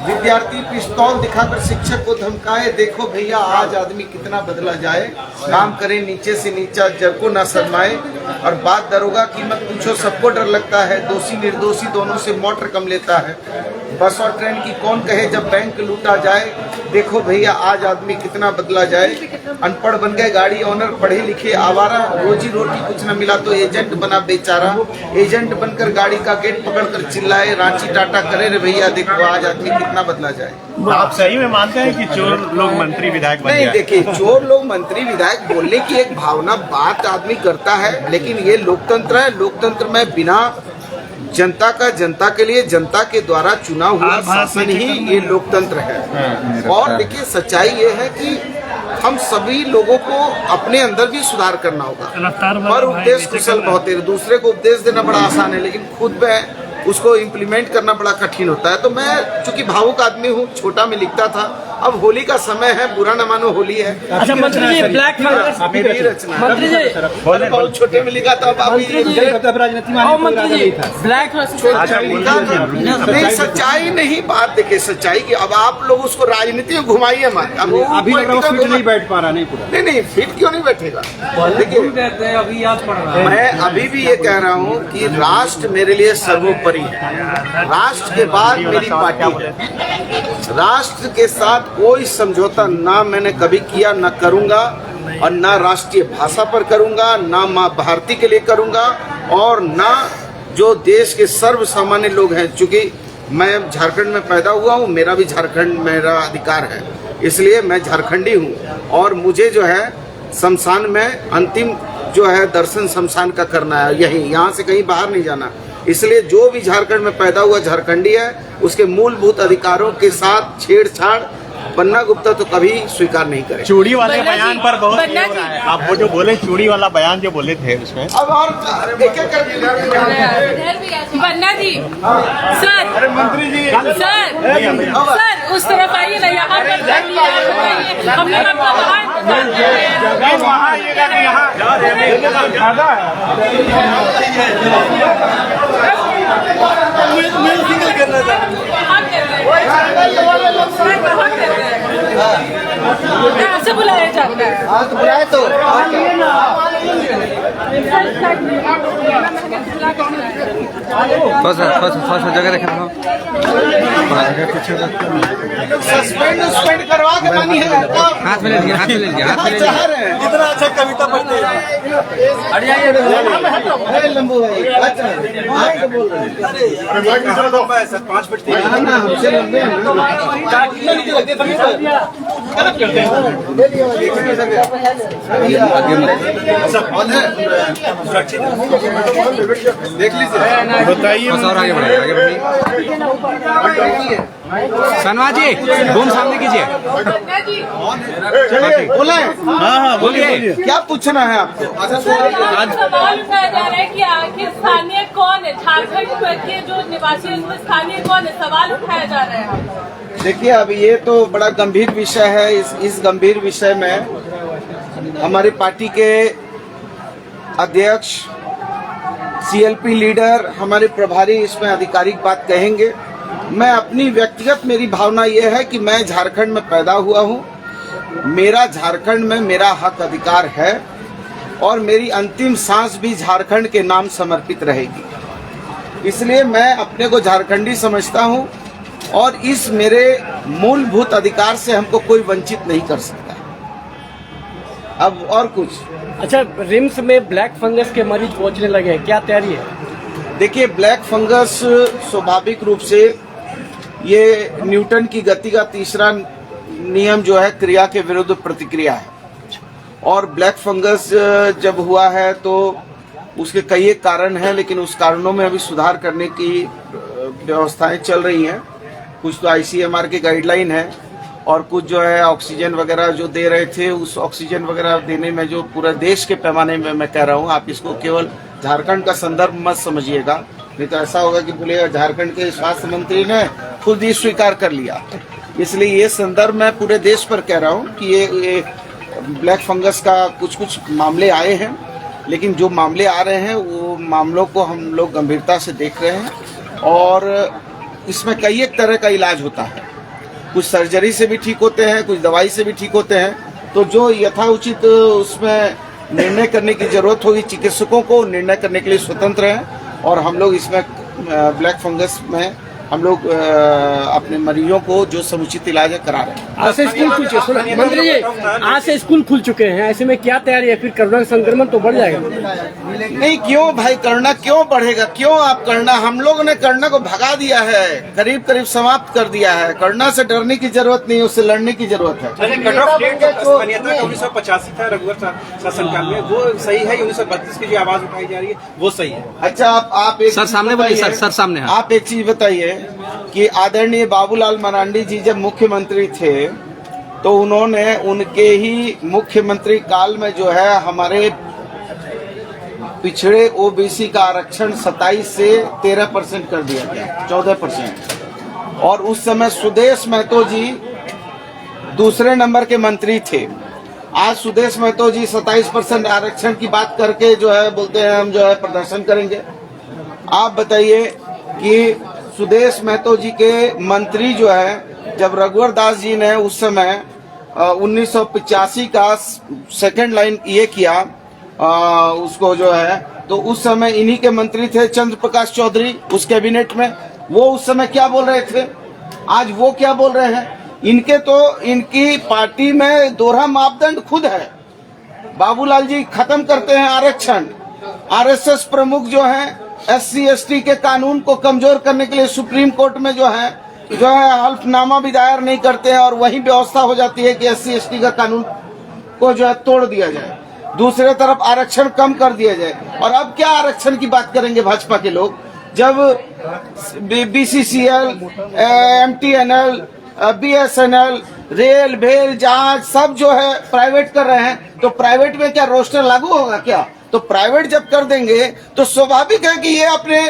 विद्यार्थी पिस्तौल दिखाकर शिक्षक को धमकाए, देखो भैया आज आदमी कितना बदला जाए, काम करे नीचे से नीचा जग को ना शर्माए। और बात दरोगा की मत पूछो, सबको डर लगता है, दोषी निर्दोषी दोनों से मोटर कम लेता है। बस और ट्रेन की कौन कहे जब बैंक लूटा जाए, देखो भैया आज आदमी कितना बदला जाए। अनपढ़ बन गए गाड़ी ऑनर, पढ़े लिखे आवारा, रोजी रोटी कुछ न मिला तो एजेंट बना बेचारा। एजेंट बनकर गाड़ी का गेट पकड़कर चिल्लाए, रांची टाटा करे रे भैया, देखो आज आदमी कितना बदला जाए। आप सही में मानते हैं कि चोर लोग मंत्री विधायक बन नहीं, गए? देखिए चोर लोग मंत्री विधायक बोलने की एक भावना बात आदमी करता है, लेकिन ये लोकतंत्र है। लोकतंत्र में बिना जनता का जनता के लिए जनता के द्वारा चुना हुआ शासन ही ये लोकतंत्र है। और देखिए सच्चाई ये है कि हम सभी लोगों को अपने अंदर भी सुधार करना होगा। और उपदेश कुशल बहुत है, दूसरे को उपदेश देना बड़ा आसान है, लेकिन खुद में उसको इम्प्लीमेंट करना बड़ा कठिन होता है। तो मैं चूंकि भावुक आदमी हूँ, छोटा में लिखता था, अब होली का समय है, बुरा न मानो होली है। अच्छा मंत्री जी, ब्लैक फंगस मेरी रचना है। मंत्री जी बहुत छोटे में लिखा था, मंत्री जी ब्लैक नहीं सच्चाई नहीं बात। देखिए सच्चाई की, अब आप लोग उसको राजनीति में घुमाइए मत। अब अभी फिट नहीं बैठ पा रहा, नहीं पूरा नहीं फिट क्यों नहीं बैठेगा। देखिए अभी याद पड़ रहा है, मैं अभी भी ये कह रहा हूँ कि राष्ट्र मेरे लिए सर्वोपरि है। राष्ट्र के बाद मेरी पार्टी है। राष्ट्र के साथ कोई समझौता ना मैंने कभी किया, ना करूंगा, और ना राष्ट्रीय भाषा पर करूंगा, ना माँ भारती के लिए करूंगा, और ना जो देश के सर्व सामान्य लोग हैं। चूंकि मैं झारखंड में पैदा हुआ हूँ, मेरा भी झारखंड मेरा अधिकार है, इसलिए मैं झारखंडी हूँ। और मुझे जो है शमशान में अंतिम जो है दर्शन शमशान का करना है, यही, यहाँ से कहीं बाहर नहीं जाना। इसलिए जो भी झारखंड में पैदा हुआ झारखंडी है, उसके मूलभूत अधिकारों के साथ छेड़छाड़ पन्ना गुप्ता तो कभी स्वीकार नहीं करे। चूड़ी वाले बयान पर बहुत हो रहा है। आप वो जो बोले चूड़ी वाला बयान जो बोले थे उसमें अब और एक एक करके बन्ना जी सर, अरे मंत्री जी सर उस तरफ आइए ना, यहाँ पर हमने आपका सिंगल करना ऐसे बुलाया जाता है। हाँ तो बुलाए तो जगह रखा सस्पेंड करवा के मानी है। हाथ में ले लिया, हाथ में ले लिया, हाथ में ले लिया। इतना अच्छा कविता पढ़ते हैं लंबू भाई। अच्छा बोल रहे हैं 5 फीट हमसे लंबे देख लीजिए, बताइए और आगे बढ़िए, आगे बढ़िए। सनवा जी घूम सामने कीजिए। बोले। हाँ बोलिए। क्या पूछना है आपको? सवाल उठाया जा रहा है कि आखिर स्थानीय कौन है, झारखंड के जो निवासी है उसमें स्थानीय कौन है, सवाल उठाया जा रहा है। देखिए अब ये तो बड़ा गंभीर विषय है। इस गंभीर विषय में हमारी पार्टी के अध्यक्ष, सीएलपी लीडर, हमारे प्रभारी इसमें आधिकारिक बात कहेंगे। मैं अपनी व्यक्तिगत मेरी भावना ये है कि मैं झारखंड में पैदा हुआ हूँ, मेरा झारखंड में मेरा हक अधिकार है, और मेरी अंतिम सांस भी झारखंड के नाम समर्पित रहेगी। इसलिए मैं अपने को झारखंडी समझता हूँ, और इस मेरे मूलभूत अधिकार से हमको कोई वंचित नहीं कर सकता। अब और कुछ। अच्छा, रिम्स में ब्लैक फंगस के मरीज पहुंचने लगे हैं, क्या तैयारी है? देखिए ब्लैक फंगस स्वाभाविक रूप से ये न्यूटन की गति का तीसरा नियम जो है क्रिया के विरुद्ध प्रतिक्रिया है। और ब्लैक फंगस जब हुआ है तो उसके कई एक कारण हैं, लेकिन उस कारणों में अभी सुधार करने की व्यवस्थाएं चल रही हैं। कुछ तो आईसीएमआर की गाइडलाइन है, और कुछ जो है ऑक्सीजन वगैरह जो दे रहे थे, उस ऑक्सीजन वगैरह देने में जो पूरा देश के पैमाने में मैं कह रहा हूँ, आप इसको केवल झारखंड का संदर्भ मत समझिएगा, नहीं तो ऐसा होगा कि बोलेगा झारखंड के स्वास्थ्य मंत्री ने खुद ही स्वीकार कर लिया। इसलिए ये संदर्भ मैं पूरे देश पर कह रहा हूँ कि ये ब्लैक फंगस का कुछ मामले आए हैं, लेकिन जो मामले आ रहे हैं वो मामलों को हम लोग गंभीरता से देख रहे हैं, और इसमें कई एक तरह का इलाज होता है। कुछ सर्जरी से भी ठीक होते हैं, कुछ दवाई से भी ठीक होते हैं। तो जो यथाउचित उसमें निर्णय करने की जरूरत होगी, चिकित्सकों को निर्णय करने के लिए स्वतंत्र हैं। और हम लोग इसमें ब्लैक फंगस में हम लोग अपने मरीजों को जो समुचित इलाज है करा रहे हैं। आज से स्कूल खुल चुके, मंत्री जी आज से स्कूल खुल चुके हैं, ऐसे में क्या तैयारी है? फिर कोरोना संक्रमण तो बढ़ जाएगा। नहीं, क्यों भाई, कोरोना क्यों बढ़ेगा? क्यों आप कोरोना, हम लोगों ने कोरोना को भगा दिया है, करीब करीब समाप्त कर दिया है। कोरोना से डरने की जरूरत नहीं, उससे लड़ने की जरूरत है। कट ऑफ डेट 1985 था रघुवर शासनकाल में, वो सही है? 1932 की जो आवाज उठाई जा रही है वो सही है? अच्छा, आप एक सर सामने बोलिए, सर सामने। आप एक चीज बताइए कि आदरणीय बाबूलाल मरांडी जी जब मुख्यमंत्री थे तो उन्होंने उनके ही मुख्यमंत्री काल में जो है हमारे पिछड़े ओबीसी का आरक्षण 27 से 13% कर दिया गया, 14%। और उस समय सुदेश महतो जी दूसरे नंबर के मंत्री थे। आज सुदेश महतो जी 27% आरक्षण की बात करके जो है बोलते हैं हम जो है प्रदर्शन करेंगे। आप बताइए कि सुदेश महतो जी के मंत्री जो है, जब रघुवर दास जी ने उस समय 1985 का सेकंड लाइन ये किया उसको जो है, तो उस समय इन्हीं के मंत्री थे चंद्र प्रकाश चौधरी उस कैबिनेट में। वो उस समय क्या बोल रहे थे, आज वो क्या बोल रहे हैं? इनकी पार्टी में दोहरा मापदंड खुद है। बाबूलाल जी खत्म करते हैं आरक्षण, आरएसएस प्रमुख जो है SC ST के कानून को कमजोर करने के लिए सुप्रीम कोर्ट में जो है हल्फनामा भी दायर नहीं करते हैं, और वही व्यवस्था हो जाती है कि SC ST का कानून को जो है तोड़ दिया जाए। दूसरे तरफ आरक्षण कम कर दिया जाए। और अब क्या आरक्षण की बात करेंगे भाजपा के लोग, जब BCCL, MTNL, BSNL, रेल भेल जहाज सब जो है प्राइवेट कर रहे हैं, तो प्राइवेट में क्या रोस्टर लागू होगा क्या? तो प्राइवेट जब कर देंगे तो स्वाभाविक है कि ये अपने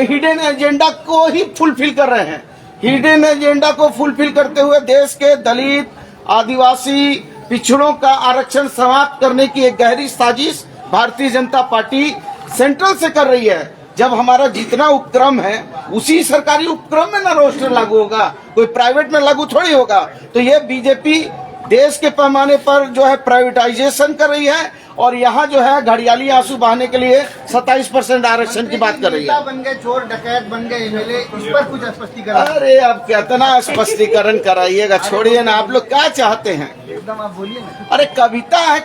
हिडन एजेंडा को ही फुलफिल कर रहे हैं। हिडन एजेंडा को फुलफिल करते हुए देश के दलित, आदिवासी, पिछड़ों का आरक्षण समाप्त करने की एक गहरी साजिश भारतीय जनता पार्टी सेंट्रल से कर रही है। जब हमारा जितना उपक्रम है उसी सरकारी उपक्रम में ना रोस्टर लागू होगा, कोई प्राइवेट में लागू थोड़ी होगा। तो ये बीजेपी देश के पैमाने पर जो है प्राइवेटाइजेशन कर रही है, और यहाँ जो है घड़ियाली आंसू बहाने के लिए 27% आरक्षण की बात कर रही है। बन गए चोर डकैत बन गए MLA, इस पर कुछ स्पष्टीकरण? अरे अब कितना स्पष्टीकरण कराइएगा, छोड़िए ना, आप लोग क्या चाहते हैं? एकदम आप बोलिए ना। अरे कविता है,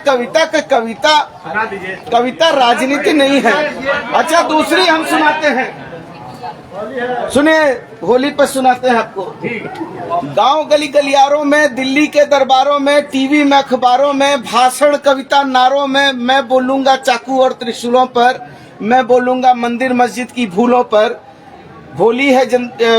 कविता राजनीति नहीं है। अच्छा, दूसरी हम सुनाते हैं, सुनिए, होली पर सुनाते हैं आपको। गांव गली गलियारों में, दिल्ली के दरबारों में, टीवी में, अखबारों में, भाषण कविता नारों में मैं बोलूंगा चाकू और त्रिशूलों पर, मैं बोलूंगा मंदिर मस्जिद की भूलों पर। भोली है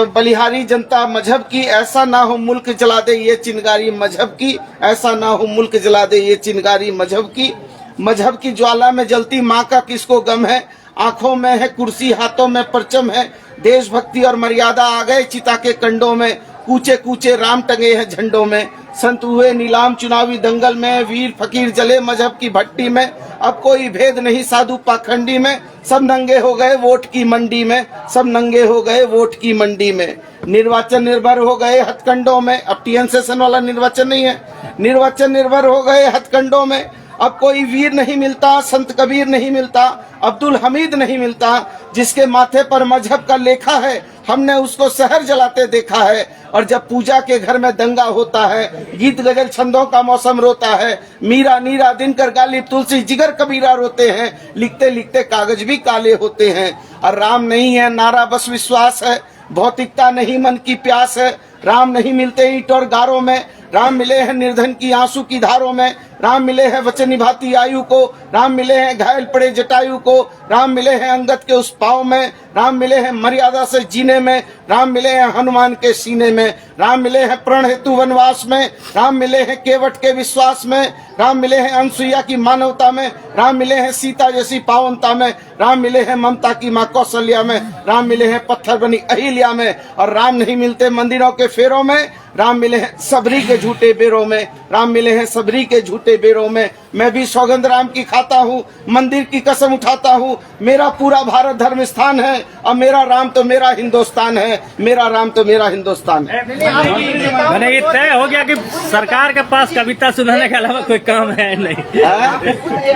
बलिहारी जनता मजहब की, ऐसा ना हो मुल्क जला दे ये चिंगारी मजहब की, ऐसा ना हो मुल्क जला दे ये चिंगारी मजहब की। मजहब की ज्वाला में जलती माँ का किसको गम है, आंखों में है कुर्सी हाथों में परचम है। देशभक्ति और मर्यादा आ गए चिता के कंडों में, कूचे कूचे राम टंगे हैं झंडों में। संत हुए नीलाम चुनावी दंगल में, वीर फकीर जले मजहब की भट्टी में। अब कोई भेद नहीं साधु पाखंडी में, सब नंगे हो गए वोट की मंडी में, सब नंगे हो गए वोट की मंडी में। निर्वाचन निर्भर हो गए हथकंडों में, अब TN सेशन वाला निर्वाचन नहीं है, निर्वाचन निर्भर हो गए हथकंडों में। अब कोई वीर नहीं मिलता, संत कबीर नहीं मिलता, अब्दुल हमीद नहीं मिलता, जिसके माथे पर मजहब का लेखा है हमने उसको शहर जलाते देखा है। और जब पूजा के घर में दंगा होता है, गीत गजल छंदों का मौसम रोता है। मीरा नीरा दिनकर गालिब तुलसी जिगर कबीरा रोते हैं, लिखते लिखते कागज भी काले होते हैं। और राम नहीं है नारा बस विश्वास है, भौतिकता नहीं मन की प्यास है। राम नहीं मिलते ईंट और गारों में, राम मिले हैं निर्धन की आंसू की धारों में। राम मिले हैं वचन निभाती आयु को, राम मिले हैं घायल पड़े जटायु को। राम मिले हैं अंगद के उस पाँव में, राम मिले हैं मर्यादा से जीने में। राम मिले हैं हनुमान के सीने में, राम मिले हैं प्रण हेतु वनवास में। राम मिले हैं केवट के विश्वास में, राम मिले हैं अनसुईया की मानवता में। राम मिले हैं सीता जैसी पावनता में, राम मिले हैं ममता की माँ कौशल्या में। राम मिले हैं पत्थर बनी अहिल्या में। और राम नहीं मिलते मंदिरों के फेरों में, राम मिले हैं सबरी के झूठे बेरों में, राम मिले हैं सबरी के झूठे बेरों में। मैं भी सौगंध राम की खाता हूँ, मंदिर की कसम उठाता हूँ। मेरा पूरा भारत धर्म स्थान है और मेरा राम तो मेरा हिंदुस्तान है, मेरा राम तो मेरा हिंदुस्तान है। मैंने ये तय हो गया कि सरकार के पास कविता सुनाने के अलावा कोई काम है नहीं। आप पूरे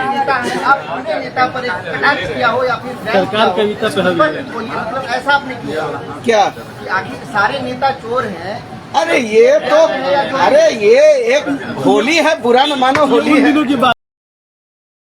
नेता पर एक कटाक्ष किया हो या फिर सरकार कविता पे उस पर बोलिए, मतलब ऐसा आपने किया क्या? कि आखिर सारे नेता चोर हैं। अरे ये तो, अरे ये एक होली है, बुरा न मानो, होली है।